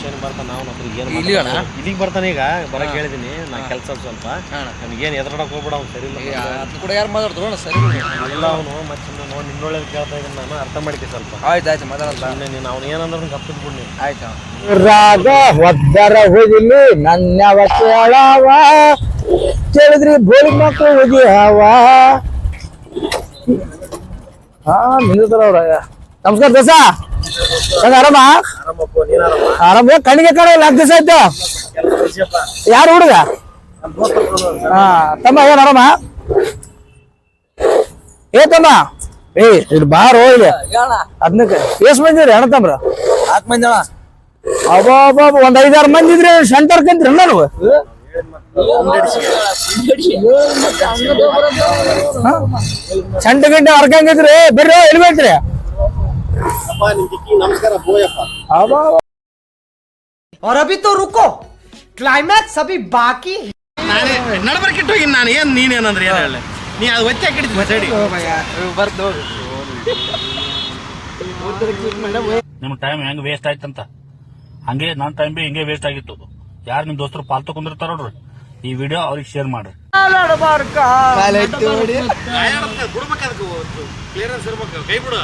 ಶನಿ ಬರ್ತಾನ ನಾವು ಏನು ಇಲ್ಲಿಗೆ ಬರ್ತಾನೆ ಈಗ ಬರಕ್ಕೆ ಹೇಳಿದೀನಿ ನಾ ಕೆಲಸ ಸ್ವಲ್ಪ ನನಗೇನು ಎದ್ರಾಡಕ್ ಹೋಗ್ಬಿಡ ಅವ್ನು ಸರಿ ಇಲ್ಲ ಕೂಡ ಯಾರು ಮಾತಾಡ್ತಾರ ಸರಿ ಇಲ್ಲ ಅವನು ಮತ್ತೆ ನೋಡಿ ನಿನ್ನೊಳ್ಳೆ ಕೇಳ್ತಾ ಇದ್ದೀನಿ ನಾನು ಅರ್ಥ ಮಾಡಿಕೆ ಸ್ವಲ್ಪ ಆಯ್ತು ಮಾತಾಡಲ್ಲ ನೀನು ಅವ್ನು ಏನಂದ್ರೆ ಗಪ್ಪಿದ್ ಬಿಡ್ನಿ ಆಯ್ತು ರಾಗ ಒದ್ದರ ಹೋಗಿಲಿ ನನ್ನವ ಕೇಳವ ಕೇಳಿದ್ರಿ ಬೋಳಿ ಮಕ್ಕಳು ಹೋಗಿ ಹವ ನಿಂದಿರ್ತಾರ ಅವ್ರ ನಮಸ್ಕಾರ ದೋಸ ಹೆಂಗ ಆರಾಮ ಆರಾಮ ಕಣ್ಣಿಗೆ ಕಾಣಲ್ಲ ನಾಲ್ಕು ದಿವಸ ಆಯ್ತು ಯಾರು ಹುಡುಗ ತಮ್ಮ ಏನ್ ಆರಾಮ ತಮ್ಮ ಇದು ಬಾರೋ ಇದೆ ಅದನ್ನಕ್ಕೆ ಎಷ್ಟ್ ಮಂದಿ ರೀ ಅಣ್ಣ ತಮ್ರ 4 ಮಂದಿ ಅಣ್ಣ ಅಬ್ಬಾ ಒಂದ್ 5-6 ಮಂದಿ ಇದ್ರಿ ಸೆಂಟರ್ ಕಂತ್ರಿ ನಾನು ಸೆಂಟ ಗಂಟೆ ಹೊರ್ಕಂಗಿದ್ರಿ ಬರ್ರಿ ಎಲ್ಲಿ ಬೇಕ್ರಿ और अभी तो रुको क्लाइमैक्स अभी बाकी ನಾನೇ ನಡಬರ್ಕಿಟ್ಟು ಹೋಗಿ ನಾನು ಏನು ನೀನೇನಂದ್ರೆ ಏನು ಹೇಳಿ ನೀ ಅದು ಒಚ್ಚೆ ಹಾಕಿಡ್ತಿ ಮಸಡಿ ನಿಮ್ ಟೈಮ್ ಹೆಂಗ್ ವೇಸ್ಟ್ ಆಯ್ತಂತ ಹಂಗೆ ನನ್ನ ಟೈಮ್ ಬಿ ಹಿಂಗೆ ವೇಸ್ಟ್ ಆಗಿತ್ತು ಯಾರು ನಿಮ್ ದೋಸ್ತರು ಪಾಲ್ತು ಕುಂದಿರ್ತಾರ ನೋಡ್ರಿ ಈ ವಿಡಿಯೋ ಅವ್ರಿಗೆ ಶೇರ್ ಮಾಡ್ರಿ ಕ್ಲಿಯರೆನ್ಸ್ ಇರ್ಬೇಕು ಕೈ ಬಿಡು